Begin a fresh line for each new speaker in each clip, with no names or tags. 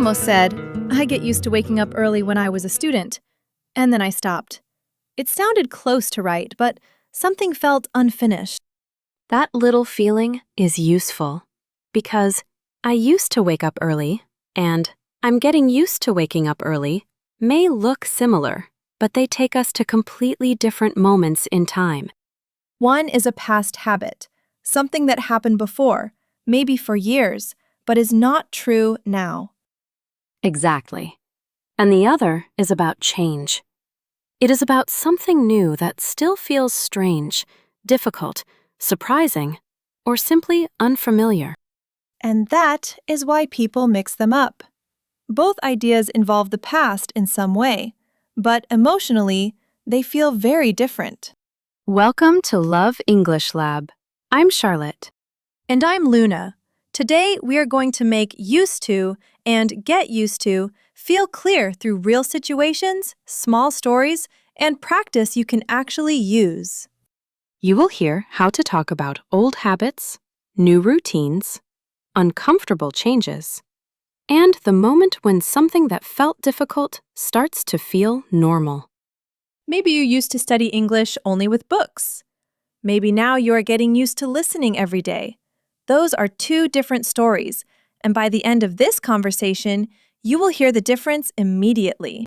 almost said, I get used to waking up early when I was a student. And then I stopped. It sounded close to right, but something felt unfinished.
That little feeling is useful because I used to wake up early and I'm getting used to waking up early may look similar, but they take us to completely different moments in time.
One is a past habit, something that happened before, maybe for years, but is not true now.
Exactly. And the other is about change. It is about something new that still feels strange, difficult, surprising, or simply unfamiliar.
And that is why people mix them up. Both ideas involve the past in some way, but emotionally, they feel very different.
Welcome to Love English Lab. I'm Charlotte.
And I'm Luna. Today, we are going to make used to and get used to feel clear through real situations, small stories, and practice you can actually use.
You will hear how to talk about old habits, new routines, uncomfortable changes, and the moment when something that felt difficult starts to feel normal.
Maybe you used to study English only with books. Maybe now you are getting used to listening every day. Those are two different stories, and by the end of this conversation, you will hear the difference immediately.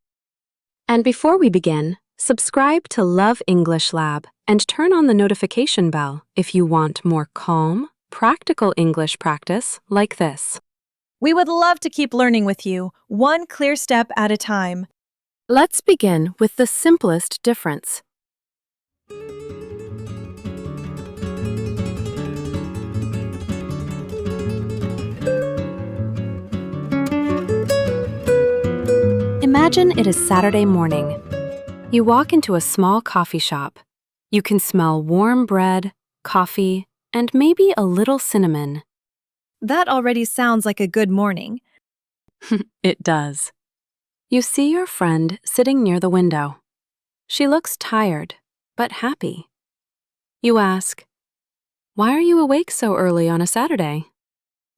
And before we begin, subscribe to Love English Lab and turn on the notification bell if you want more calm, practical English practice like this.
We would love to keep learning with you, one clear step at a time.
Let's begin with the simplest difference. Imagine it is Saturday morning. You walk into a small coffee shop. You can smell warm bread, coffee, and maybe a little cinnamon.
That already sounds like a good morning.
It does. You see your friend sitting near the window. She looks tired, but happy. You ask, "Why are you awake so early on a Saturday?"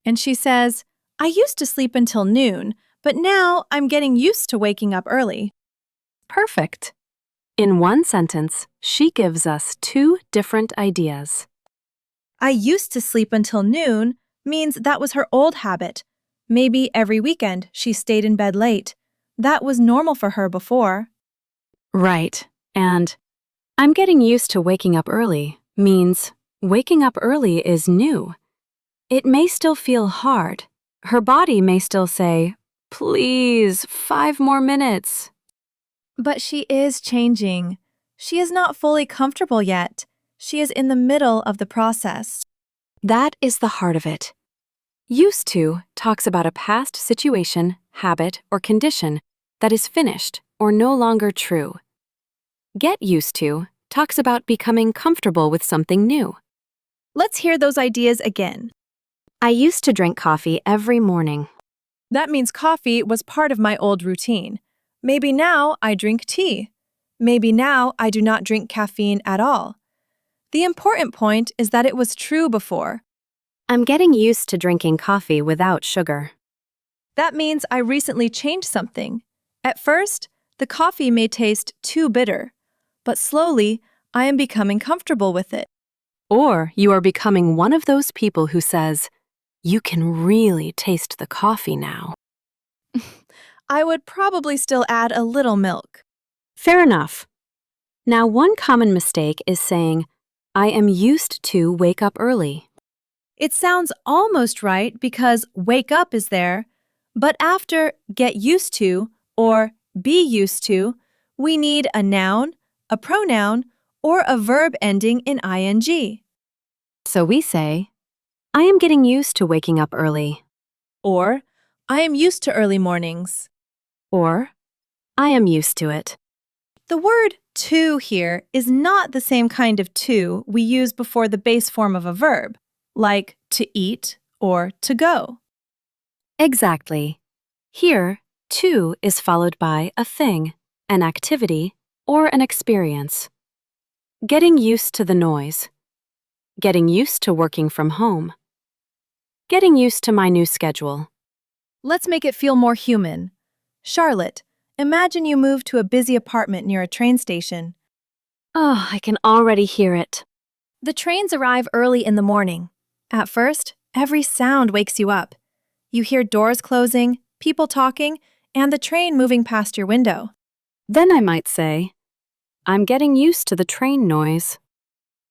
And she says, I used to sleep until noon, but now I'm getting used to waking up early.
Perfect. In one sentence, she gives us two different ideas.
I used to sleep until noon means that was her old habit. Maybe every weekend she stayed in bed late. That was normal for her before.
Right. And I'm getting used to waking up early means waking up early is new. It may still feel hard. Her body may still say, "Please, 5 more minutes."
But she is changing. She is not fully comfortable yet. She is in the middle of the process.
That is the heart of it. Used to talks about a past situation, habit, or condition that is finished or no longer true. Get used to talks about becoming comfortable with something new.
Let's hear those ideas again.
I used to drink coffee every morning.
That means coffee was part of my old routine. Maybe now I drink tea. Maybe now I do not drink caffeine at all. The important point is that it was true before.
I'm getting used to drinking coffee without sugar.
That means I recently changed something. At first, the coffee may taste too bitter, but slowly I am becoming comfortable with it.
Or you are becoming one of those people who says, "You can really taste the coffee now."
I would probably still add a little milk.
Fair enough. Now, one common mistake is saying, "I am used to wake up early."
It sounds almost right because wake up is there, but after get used to or be used to, we need a noun, a pronoun, or a verb ending in ing.
So we say, "I am getting used to waking up early."
Or, I am used to early mornings.
Or, "I am used to it."
The word to here is not the same kind of to we use before the base form of a verb, like to eat or to go.
Exactly. Here, to is followed by a thing, an activity, or an experience. Getting used to the noise. Getting used to working from home. Getting used to my new schedule.
Let's make it feel more human. Charlotte, imagine you move to a busy apartment near a train station.
Oh, I can already hear it.
The trains arrive early in the morning. At first, every sound wakes you up. You hear doors closing, people talking, and the train moving past your window.
Then I might say, I'm getting used to the train noise.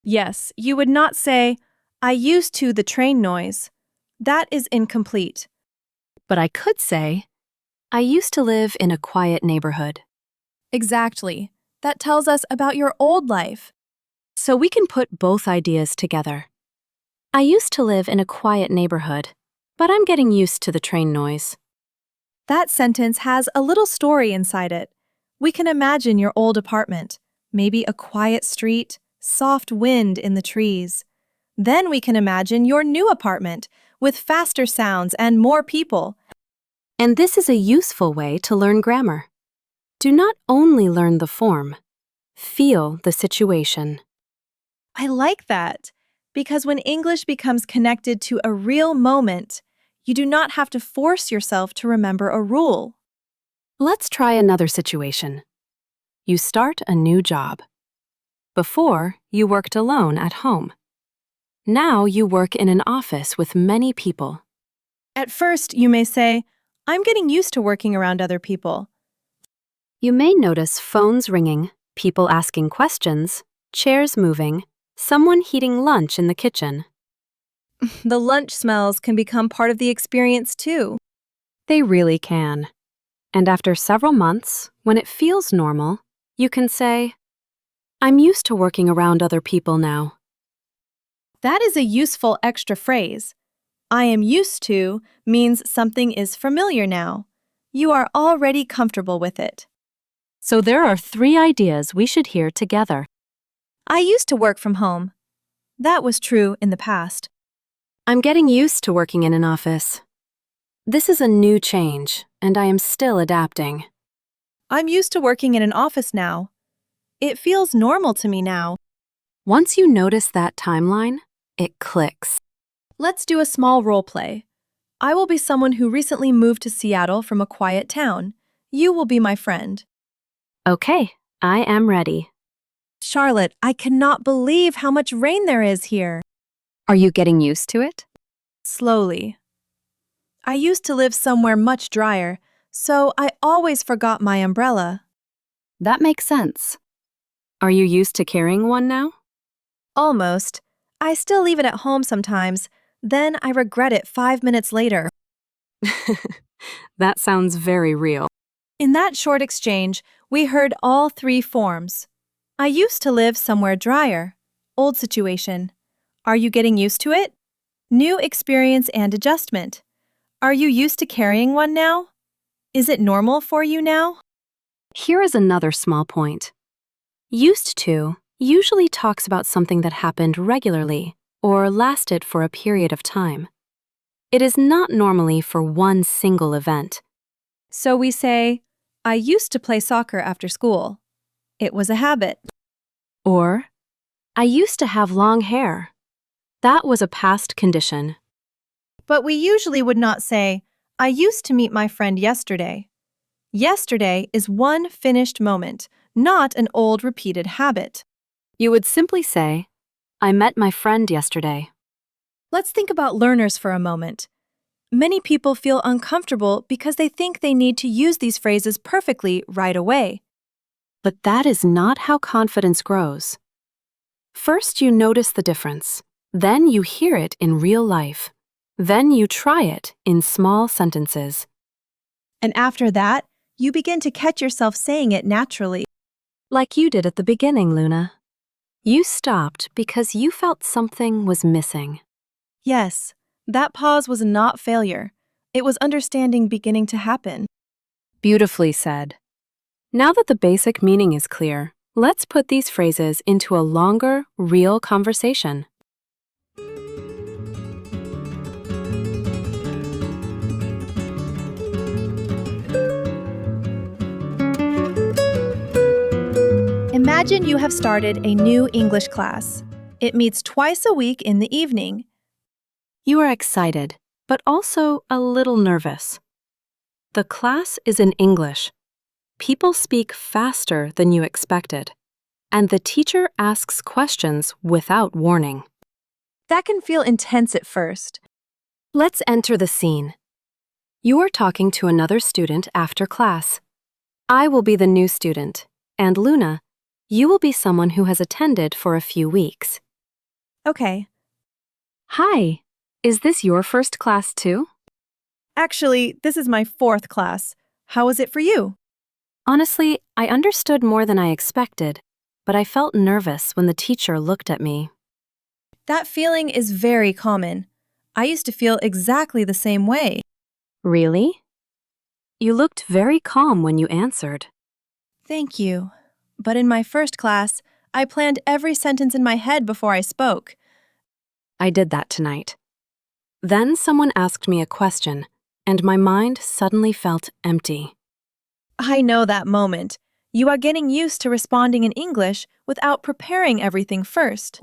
Yes, you would not say, I used to the train noise. That is incomplete.
But I could say, I used to live in a quiet neighborhood.
Exactly. That tells us about your old life.
So we can put both ideas together. I used to live in a quiet neighborhood, but I'm getting used to the train noise.
That sentence has a little story inside it. We can imagine your old apartment, maybe a quiet street, soft wind in the trees. Then we can imagine your new apartment with faster sounds and more people.
And this is a useful way to learn grammar. Do not only learn the form, feel the situation.
I like that, because when English becomes connected to a real moment, you do not have to force yourself to remember a rule.
Let's try another situation. You start a new job. Before, you worked alone at home. Now you work in an office with many people.
At first, you may say, I'm getting used to working around other people.
You may notice phones ringing, people asking questions, chairs moving, someone heating lunch in the kitchen.
The lunch smells can become part of the experience too.
They really can. And after several months, when it feels normal, you can say, I'm used to working around other people now.
That is a useful extra phrase. I am used to means something is familiar now. You are already comfortable with it.
So there are 3 ideas we should hear together.
I used to work from home. That was true in the past.
I'm getting used to working in an office. This is a new change, and I am still adapting.
I'm used to working in an office now. It feels normal to me now.
Once you notice that timeline, it clicks.
Let's do a small role play. I will be someone who recently moved to Seattle from a quiet town. You will be my friend.
Okay, I am ready.
Charlotte, I cannot believe how much rain there is here.
Are you getting used to it?
Slowly. I used to live somewhere much drier, so I always forgot my umbrella.
That makes sense. Are you used to carrying one now?
Almost. I still leave it at home sometimes, then I regret it 5 minutes later.
That sounds very real.
In that short exchange, we heard all 3 forms. I used to live somewhere drier. Old situation. Are you getting used to it? New experience and adjustment. Are you used to carrying one now? Is it normal for you now?
Here is another small point. Used to usually talks about something that happened regularly or lasted for a period of time. It is not normally for one single event.
So we say, I used to play soccer after school. It was a habit.
Or, I used to have long hair. That was a past condition.
But we usually would not say, I used to meet my friend yesterday. Yesterday is one finished moment, not an old repeated habit.
You would simply say, I met my friend yesterday.
Let's think about learners for a moment. Many people feel uncomfortable because they think they need to use these phrases perfectly right away.
But that is not how confidence grows. First, you notice the difference. Then you hear it in real life. Then you try it in small sentences.
And after that, you begin to catch yourself saying it naturally.
Like you did at the beginning, Luna. You stopped because you felt something was missing.
Yes, that pause was not failure. It was understanding beginning to happen.
Beautifully said. Now that the basic meaning is clear, let's put these phrases into a longer, real conversation.
Imagine you have started a new English class. It meets twice a week in the evening.
You are excited, but also a little nervous. The class is in English. People speak faster than you expected, and the teacher asks questions without warning.
That can feel intense at first.
Let's enter the scene. You are talking to another student after class. I will be the new student, and Luna, you will be someone who has attended for a few weeks.
Okay.
Hi, is this your first class too?
Actually, this is my 4th class. How was it for you?
Honestly, I understood more than I expected, but I felt nervous when the teacher looked at me.
That feeling is very common. I used to feel exactly the same way.
Really? You looked very calm when you answered.
Thank you. But in my first class, I planned every sentence in my head before I spoke.
I did that tonight. Then someone asked me a question, and my mind suddenly felt empty.
I know that moment. You are getting used to responding in English without preparing everything first.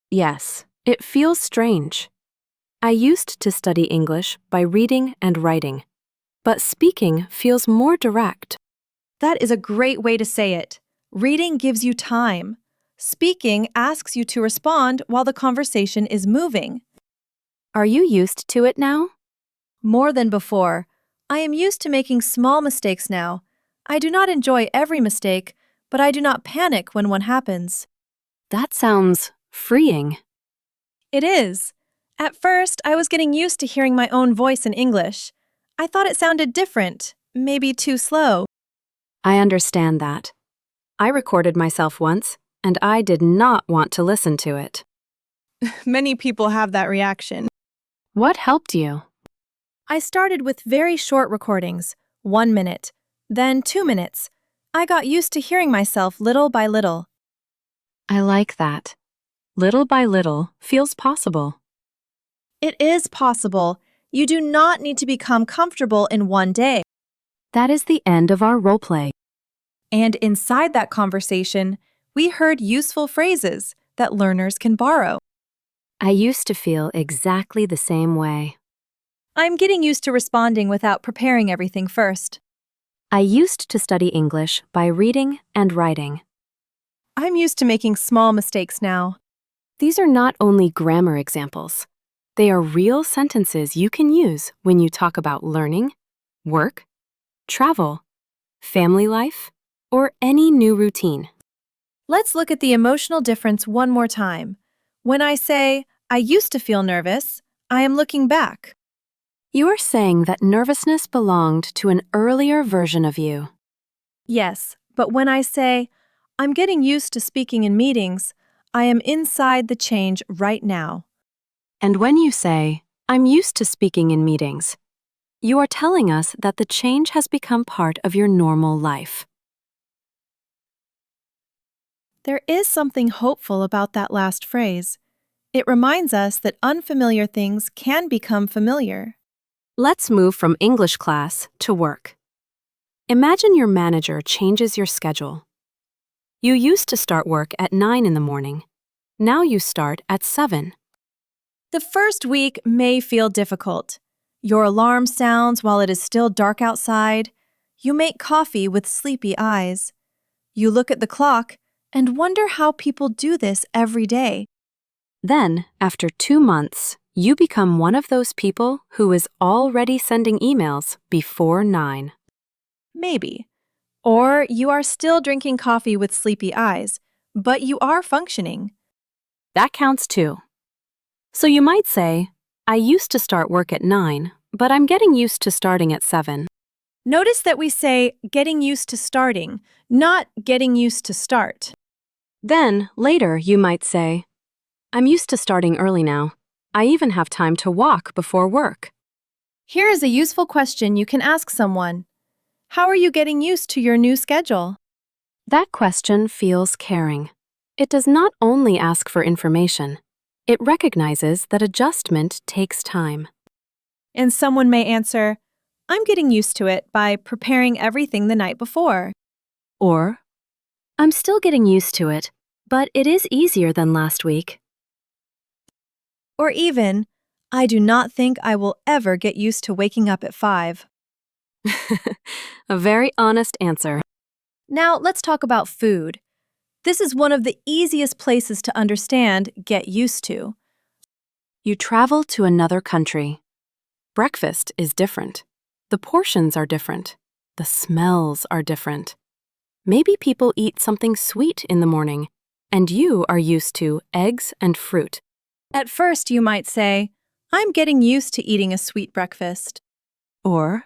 Yes, it feels strange. I used to study English by reading and writing, but speaking feels more direct.
That is a great way to say it. Reading gives you time. Speaking asks you to respond while the conversation is moving.
Are you used to it now?
More than before. I am used to making small mistakes now. I do not enjoy every mistake, but I do not panic when one happens.
That sounds freeing.
It is. At first, I was getting used to hearing my own voice in English. I thought it sounded different, maybe too slow.
I understand that. I recorded myself once, and I did not want to listen to it.
Many people have that reaction.
What helped you?
I started with very short recordings, 1 minute, then 2 minutes. I got used to hearing myself little by little.
I like that. Little by little feels possible.
It is possible. You do not need to become comfortable in one day.
That is the end of our role play.
And inside that conversation, we heard useful phrases that learners can borrow.
I used to feel exactly the same way.
I'm getting used to responding without preparing everything first.
I used to study English by reading and writing.
I'm used to making small mistakes now.
These are not only grammar examples. They are real sentences you can use when you talk about learning, work, travel, family life, or any new routine.
Let's look at the emotional difference one more time. When I say, I used to feel nervous, I am looking back.
You are saying that nervousness belonged to an earlier version of you.
Yes, but when I say, I'm getting used to speaking in meetings, I am inside the change right now.
And when you say, I'm used to speaking in meetings, you are telling us that the change has become part of your normal life.
There is something hopeful about that last phrase. It reminds us that unfamiliar things can become familiar.
Let's move from English class to work. Imagine your manager changes your schedule. You used to start work at 9 in the morning. Now you start at 7.
The first week may feel difficult. Your alarm sounds while it is still dark outside. You make coffee with sleepy eyes. You look at the clock and wonder how people do this every day.
Then, after 2 months, you become one of those people who is already sending emails before 9.
Maybe. Or you are still drinking coffee with sleepy eyes, but you are functioning.
That counts too. So you might say, I used to start work at 9, but I'm getting used to starting at 7.
Notice that we say getting used to starting, not getting used to start.
Then, later, you might say, I'm used to starting early now. I even have time to walk before work.
Here is a useful question you can ask someone. How are you getting used to your new schedule?
That question feels caring. It does not only ask for information, it recognizes that adjustment takes time.
And someone may answer, I'm getting used to it by preparing everything the night before.
Or, I'm still getting used to it, but it is easier than last week.
Or even, I do not think I will ever get used to waking up at 5.
A very honest answer.
Now let's talk about food. This is one of the easiest places to understand get used to.
You travel to another country. Breakfast is different. The portions are different. The smells are different. Maybe people eat something sweet in the morning, and you are used to eggs and fruit.
At first, you might say, I'm getting used to eating a sweet breakfast.
Or,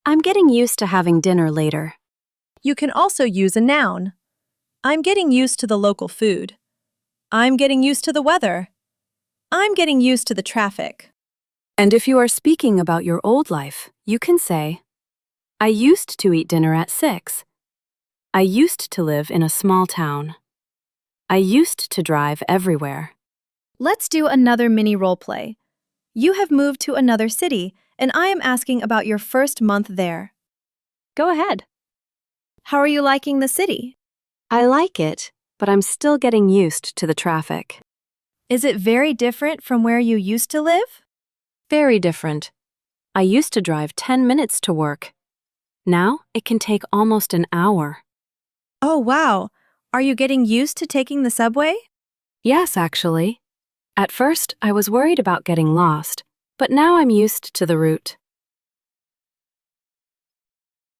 I'm getting used to having dinner later.
You can also use a noun. I'm getting used to the local food. I'm getting used to the weather. I'm getting used to the traffic.
And if you are speaking about your old life, you can say, I used to eat dinner at 6. I used to live in a small town. I used to drive everywhere.
Let's do another mini role play. You have moved to another city, and I am asking about your first month there. Go ahead. How are you liking the city?
I like it, but I'm still getting used to the traffic.
Is it very different from where you used to live?
Very different. I used to drive 10 minutes to work. Now it can take almost an hour.
Oh, wow. Are you getting used to taking the subway?
Yes, actually. At first, I was worried about getting lost, but now I'm used to the route.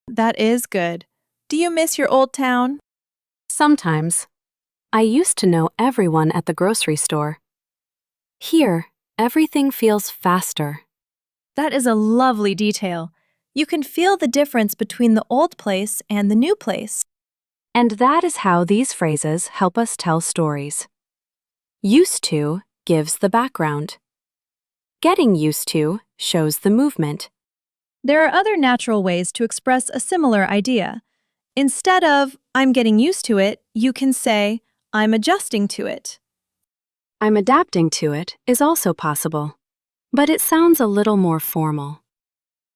That is good. Do you miss your old town?
Sometimes. I used to know everyone at the grocery store. Here, everything feels faster.
That is a lovely detail. You can feel the difference between the old place and the new place.
And that is how these phrases help us tell stories. Used to gives the background. Getting used to shows the movement.
There are other natural ways to express a similar idea. Instead of, I'm getting used to it, you can say, I'm adjusting to it.
I'm adapting to it is also possible, but it sounds a little more formal.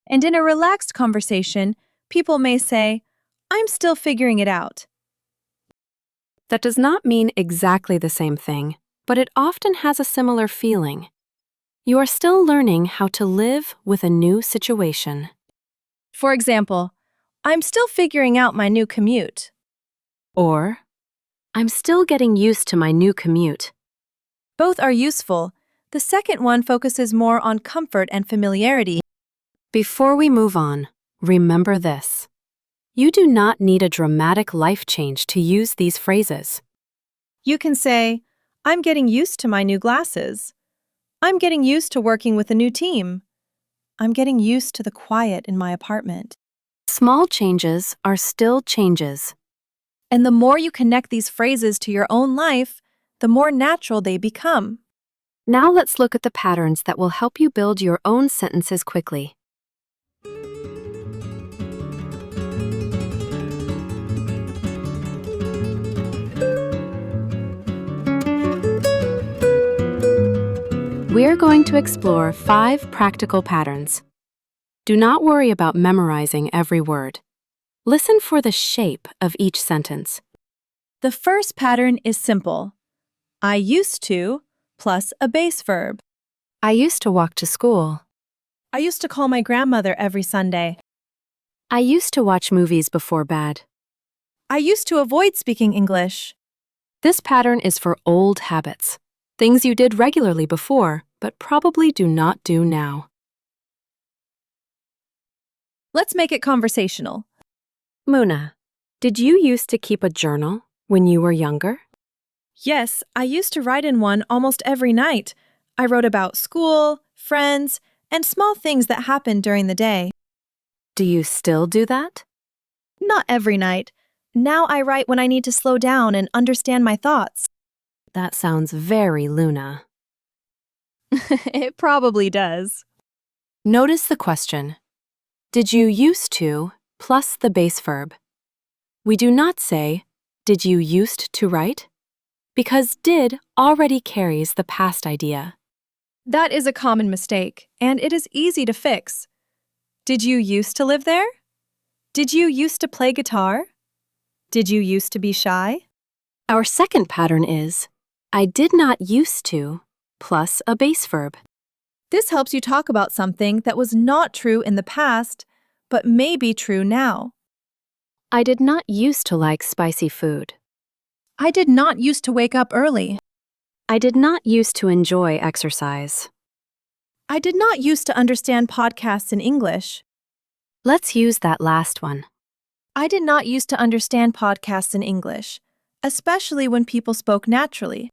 And in a relaxed conversation, people may say, I'm still figuring it out.
That does not mean exactly the same thing, but it often has a similar feeling. You are still learning how to live with a new situation.
For example, I'm still figuring out my new commute.
Or, I'm still getting used to my new commute.
Both are useful. The second one focuses more on comfort and familiarity.
Before we move on, remember this. You do not need a dramatic life change to use these phrases.
You can say, I'm getting used to my new glasses. I'm getting used to working with a new team. I'm getting used to the quiet in my apartment.
Small changes are still changes.
And the more you connect these phrases to your own life, the more natural they become.
Now let's look at the patterns that will help you build your own sentences quickly. We're going to explore 5 practical patterns. Do not worry about memorizing every word. Listen for the shape of each sentence.
The first pattern is simple. I used to plus a base verb.
I used to walk to school.
I used to call my grandmother every Sunday.
I used to watch movies before bed.
I used to avoid speaking English.
This pattern is for old habits, things you did regularly before, but probably do not do now.
Let's make it conversational.
Muna, did you used to keep a journal when you were younger?
Yes, I used to write in one almost every night. I wrote about school, friends, and small things that happened during the day.
Do you still do that?
Not every night. Now I write when I need to slow down and understand my thoughts.
That sounds very Luna.
It probably does.
Notice the question. Did you used to plus the base verb? We do not say, did you used to write? Because did already carries the past idea.
That is a common mistake, and it is easy to fix. Did you used to live there? Did you used to play guitar? Did you used to be shy?
Our second pattern is, I did not used to plus a base verb.
This helps you talk about something that was not true in the past, but may be true now.
I did not used to like spicy food.
I did not used to wake up early.
I did not used to enjoy exercise.
I did not used to understand podcasts in English.
Let's use that last one.
I did not used to understand podcasts in English, especially when people spoke naturally.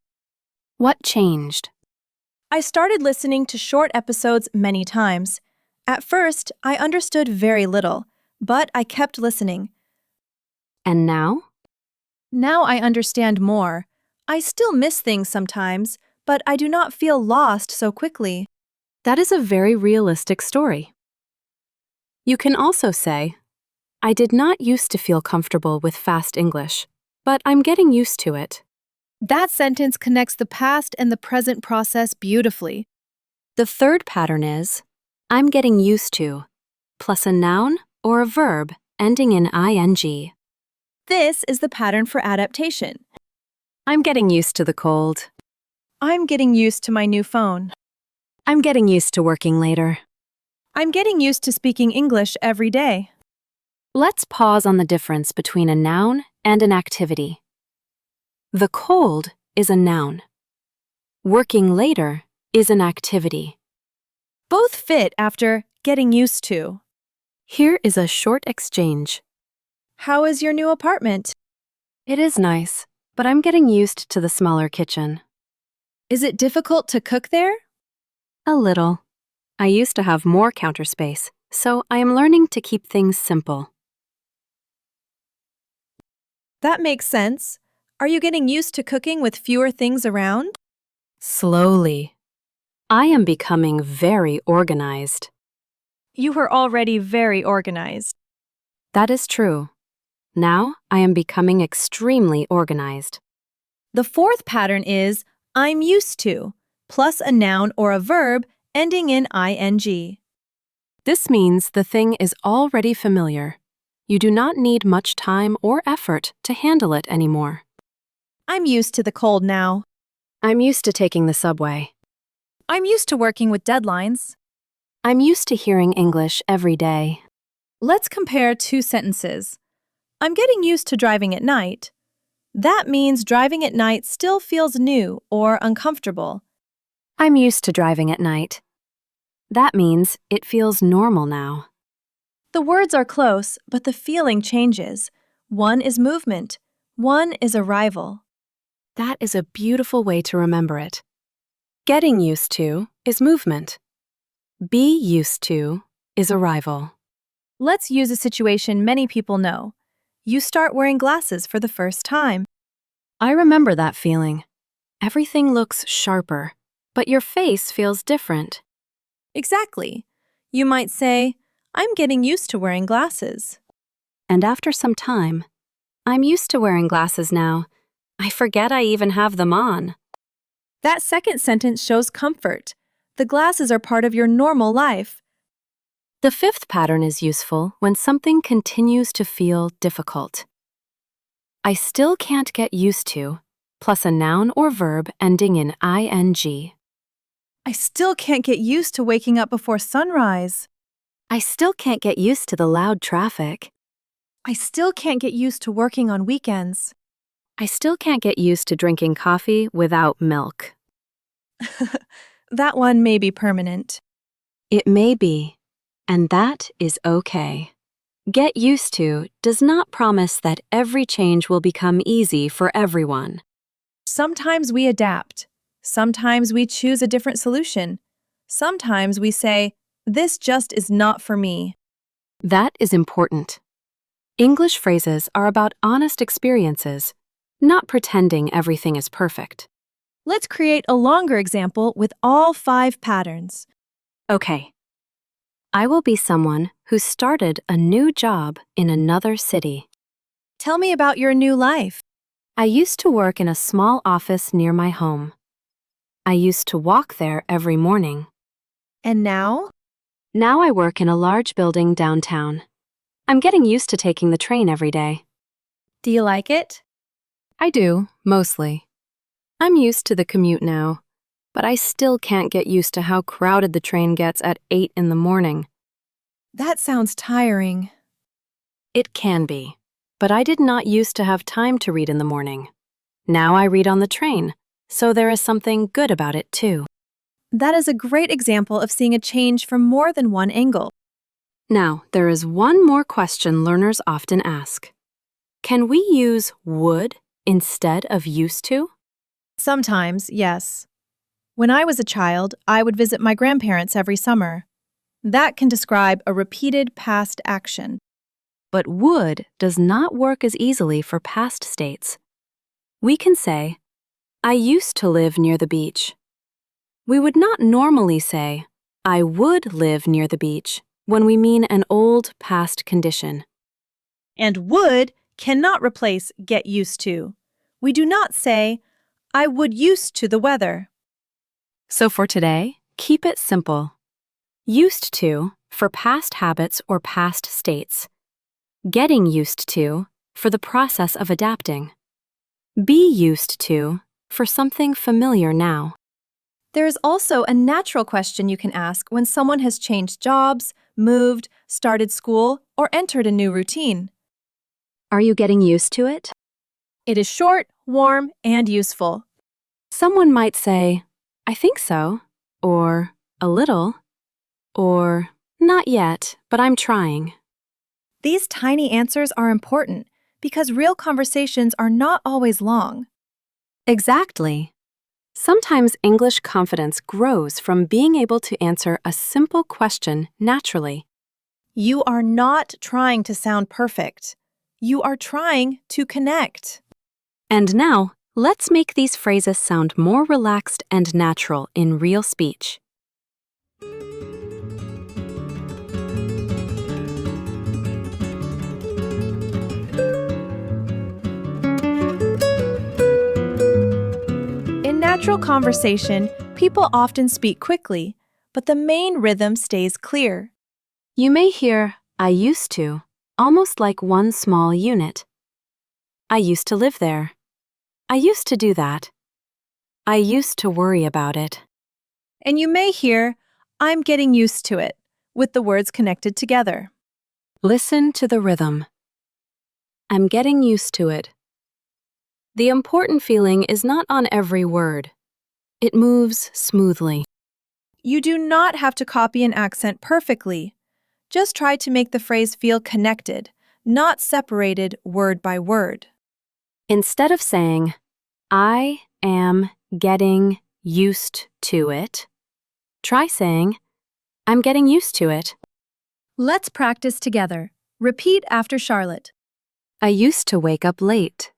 What changed?
I started listening to short episodes many times. At first, I understood very little, but I kept listening.
And now?
Now I understand more. I still miss things sometimes, but I do not feel lost so quickly.
That is a very realistic story. You can also say, I did not used to feel comfortable with fast English, but I'm getting used to it.
That sentence connects the past and the present process beautifully.
The third pattern is, I'm getting used to, plus a noun or a verb ending in ing.
This is the pattern for adaptation.
I'm getting used to the cold.
I'm getting used to my new phone.
I'm getting used to working later.
I'm getting used to speaking English every day.
Let's pause on the difference between a noun and an activity. The cold is a noun. Working later is an activity.
Both fit after getting used to.
Here is a short exchange.
How is your new apartment?
It is nice, but I'm getting used to the smaller kitchen.
Is it difficult to cook there?
A little. I used to have more counter space, so I am learning to keep things simple.
That makes sense. Are you getting used to cooking with fewer things around?
Slowly. I am becoming very organized.
You were already very organized.
That is true. Now I am becoming extremely organized.
The fourth pattern is I'm used to, plus a noun or a verb ending in ing.
This means the thing is already familiar. You do not need much time or effort to handle it anymore.
I'm used to the cold now.
I'm used to taking the subway.
I'm used to working with deadlines.
I'm used to hearing English every day.
Let's compare two sentences. I'm getting used to driving at night. That means driving at night still feels new or uncomfortable.
I'm used to driving at night. That means it feels normal now.
The words are close, but the feeling changes. One is movement. One is arrival.
That is a beautiful way to remember it. Getting used to is movement. Be used to is arrival.
Let's use a situation many people know. You start wearing glasses for the first time.
I remember that feeling. Everything looks sharper, but your face feels different.
Exactly. You might say, I'm getting used to wearing glasses.
And after some time, I'm used to wearing glasses now. I forget I even have them on.
That second sentence shows comfort. The glasses are part of your normal life.
The fifth pattern is useful when something continues to feel difficult. I still can't get used to, plus a noun or verb ending in ing.
I still can't get used to waking up before sunrise.
I still can't get used to the loud traffic.
I still can't get used to working on weekends.
I still can't get used to drinking coffee without milk.
That one may be permanent.
It may be, and that is okay. Get used to does not promise that every change will become easy for everyone.
Sometimes we adapt. Sometimes we choose a different solution. Sometimes we say, this just is not for me.
That is important. English phrases are about honest experiences, not pretending everything is perfect.
Let's create a longer example with all 5 patterns.
Okay. I will be someone who started a new job in another city.
Tell me about your new life.
I used to work in a small office near my home. I used to walk there every morning.
And now?
Now I work in a large building downtown. I'm getting used to taking the train every day.
Do you like it?
I do, mostly. I'm used to the commute now, but I still can't get used to how crowded the train gets at 8 in the morning.
That sounds tiring.
It can be, but I did not used to have time to read in the morning. Now I read on the train, so there is something good about it too.
That is a great example of seeing a change from more than one angle.
Now, there is one more question learners often ask. Can we use would instead of used to?
Sometimes, yes. When I was a child, I would visit my grandparents every summer. That can describe a repeated past action.
But would does not work as easily for past states. We can say, I used to live near the beach. We would not normally say, I would live near the beach when we mean an old past condition.
And would cannot replace get used to. We do not say, I would used to the weather.
So for today, keep it simple. Used to for past habits or past states. Getting used to for the process of adapting. Be used to for something familiar now.
There is also a natural question you can ask when someone has changed jobs, moved, started school, or entered a new routine.
Are you getting used to it?
It is short, warm, and useful.
Someone might say, I think so, or a little, or not yet, but I'm trying.
These tiny answers are important because real conversations are not always long.
Exactly. Sometimes English confidence grows from being able to answer a simple question naturally.
You are not trying to sound perfect. You are trying to connect.
And now, let's make these phrases sound more relaxed and natural in real speech.
In natural conversation, people often speak quickly, but the main rhythm stays clear.
You may hear I used to, almost like one small unit. I used to live there. I used to do that. I used to worry about it.
And you may hear, I'm getting used to it, with the words connected together.
Listen to the rhythm. I'm getting used to it. The important feeling is not on every word. It moves smoothly.
You do not have to copy an accent perfectly. Just try to make the phrase feel connected, not separated word by word.
Instead of saying, I am getting used to it, try saying, I'm getting used to it.
Let's practice together. Repeat after Charlotte.
I used to wake up late.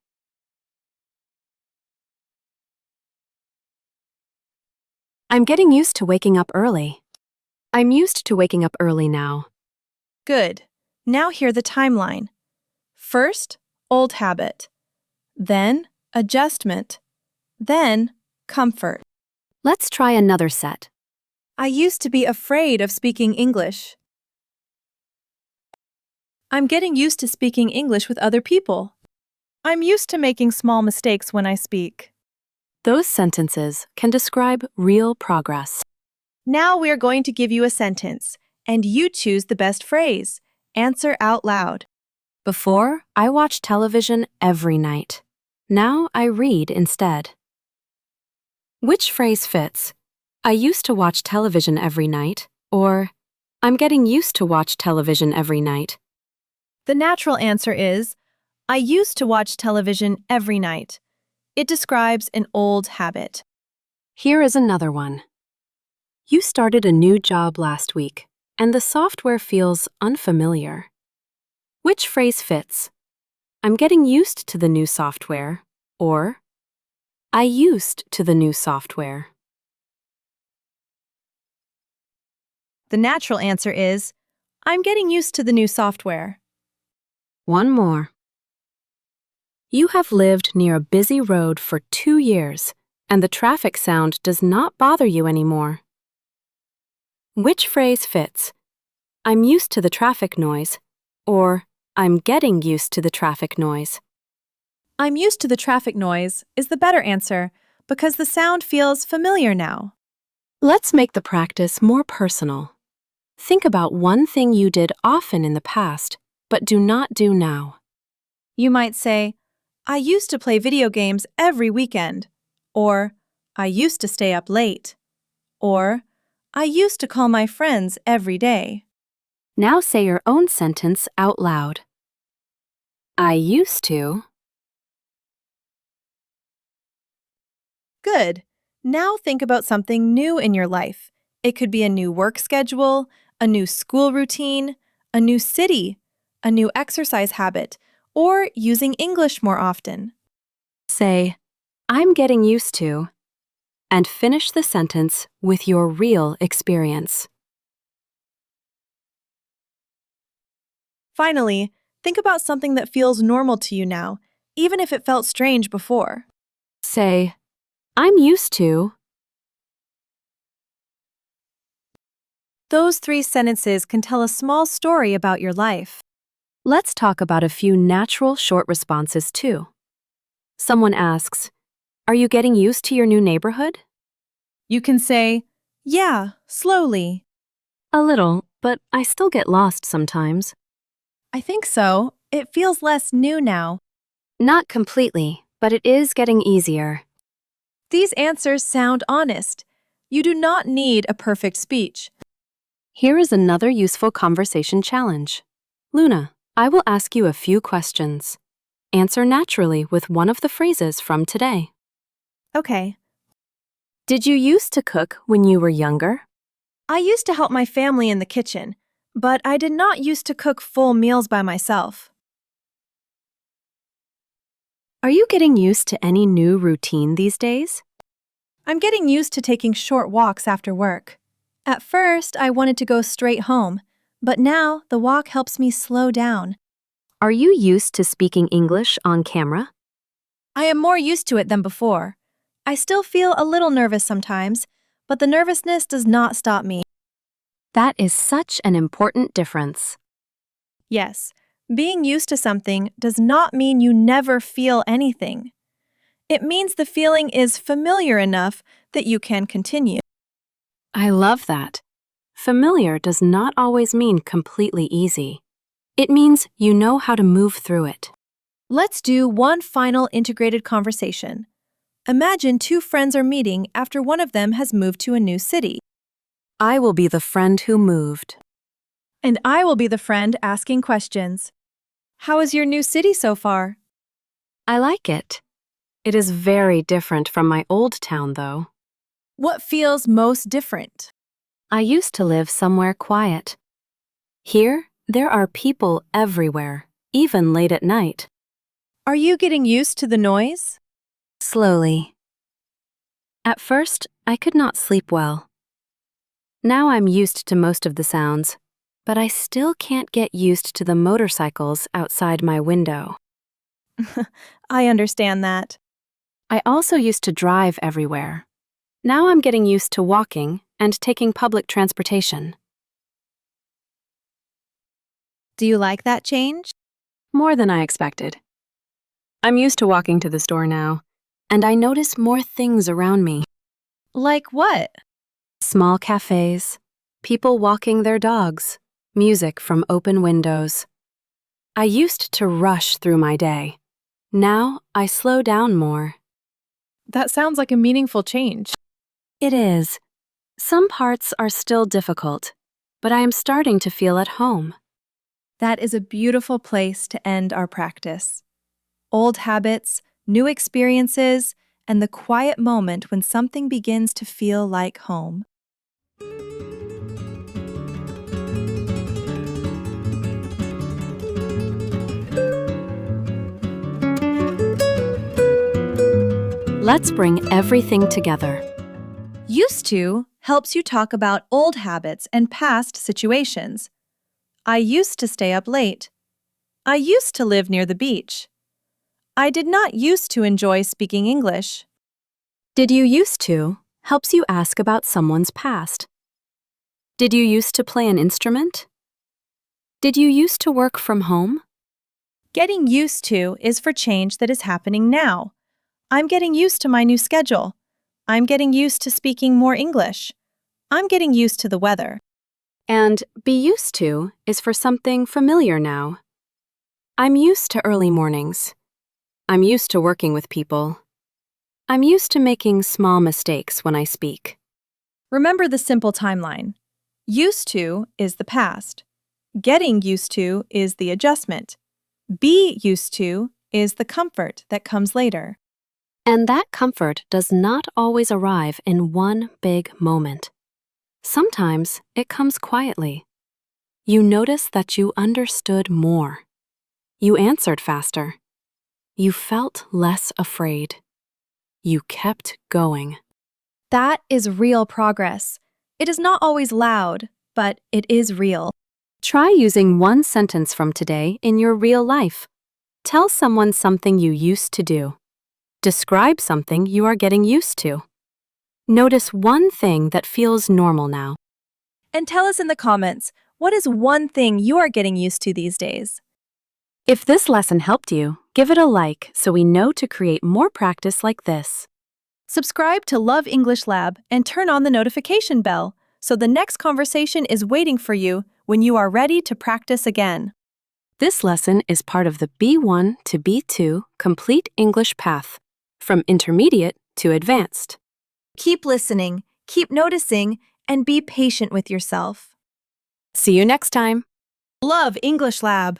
I'm getting used to waking up early. I'm used to waking up early now.
Good. Now hear the timeline. First, old habit. Then, adjustment. Then, comfort.
Let's try another set.
I used to be afraid of speaking English. I'm getting used to speaking English with other people. I'm used to making small mistakes when I speak.
Those sentences can describe real progress.
Now we are going to give you a sentence, and you choose the best phrase. Answer out loud.
Before, I watched television every night. Now I read instead. Which phrase fits? I used to watch television every night, or I'm getting used to watch television every night.
The natural answer is, I used to watch television every night. It describes an old habit.
Here is another one. You started a new job last week, and the software feels unfamiliar. Which phrase fits? I'm getting used to the new software, or I used to the new software.
The natural answer is, I'm getting used to the new software.
One more. You have lived near a busy road for 2 years, and the traffic sound does not bother you anymore. Which phrase fits? I'm used to the traffic noise, or I'm getting used to the traffic noise.
I'm used to the traffic noise is the better answer because the sound feels familiar now.
Let's make the practice more personal. Think about one thing you did often in the past, but do not do now.
You might say, I used to play video games every weekend. Or, I used to stay up late. Or, I used to call my friends every day.
Now say your own sentence out loud. I used to.
Good. Now think about something new in your life. It could be a new work schedule, a new school routine, a new city, a new exercise habit, or using English more often.
Say, I'm getting used to, and finish the sentence with your real experience.
Finally, think about something that feels normal to you now, even if it felt strange before.
Say, I'm used to.
Those 3 sentences can tell a small story about your life.
Let's talk about a few natural short responses too. Someone asks, are you getting used to your new neighborhood?
You can say, yeah, slowly.
A little, but I still get lost sometimes.
I think so. It feels less new now.
Not completely, but it is getting easier.
These answers sound honest. You do not need a perfect speech.
Here is another useful conversation challenge. Luna, I will ask you a few questions. Answer naturally with one of the phrases from today.
Okay.
Did you used to cook when you were younger?
I used to help my family in the kitchen, but I did not used to cook full meals by myself.
Are you getting used to any new routine these days?
I'm getting used to taking short walks after work. At first, I wanted to go straight home, but now the walk helps me slow down.
Are you used to speaking English on camera?
I am more used to it than before. I still feel a little nervous sometimes, but the nervousness does not stop me.
That is such an important difference.
Yes, being used to something does not mean you never feel anything. It means the feeling is familiar enough that you can continue.
I love that. Familiar does not always mean completely easy. It means you know how to move through it.
Let's do one final integrated conversation. Imagine 2 friends are meeting after one of them has moved to a new city.
I will be the friend who moved.
And I will be the friend asking questions. How is your new city so far?
I like it. It is very different from my old town, though.
What feels most different?
I used to live somewhere quiet. Here, there are people everywhere, even late at night.
Are you getting used to the noise?
Slowly. At first, I could not sleep well. Now I'm used to most of the sounds, but I still can't get used to the motorcycles outside my window.
I understand that.
I also used to drive everywhere. Now I'm getting used to walking and taking public transportation.
Do you like that change?
More than I expected. I'm used to walking to the store now, and I notice more things around me.
Like what?
Small cafes, people walking their dogs, music from open windows. I used to rush through my day. Now I slow down more.
That sounds like a meaningful change.
It is. Some parts are still difficult, but I am starting to feel at home.
That is a beautiful place to end our practice. Old habits, new experiences, and the quiet moment when something begins to feel like home.
Let's bring everything together.
Used to helps you talk about old habits and past situations. I used to stay up late. I used to live near the beach. I did not used to enjoy speaking English.
Did you used to helps you ask about someone's past. Did you used to play an instrument? Did you used to work from home?
Getting used to is for change that is happening now. I'm getting used to my new schedule. I'm getting used to speaking more English. I'm getting used to the weather.
And be used to is for something familiar now. I'm used to early mornings. I'm used to working with people. I'm used to making small mistakes when I speak.
Remember the simple timeline. Used to is the past. Getting used to is the adjustment. Be used to is the comfort that comes later.
And that comfort does not always arrive in one big moment. Sometimes it comes quietly. You notice that you understood more. You answered faster. You felt less afraid. You kept going.
That is real progress. It is not always loud, but it is real.
Try using one sentence from today in your real life. Tell someone something you used to do. Describe something you are getting used to. Notice one thing that feels normal now.
And tell us in the comments, what is one thing you are getting used to these days?
If this lesson helped you, give it a like so we know to create more practice like this.
Subscribe to Love English Lab and turn on the notification bell so the next conversation is waiting for you when you are ready to practice again.
This lesson is part of the B1 to B2 Complete English Path, from intermediate to advanced.
Keep listening, keep noticing, and be patient with yourself.
See you next time.
Love English Lab.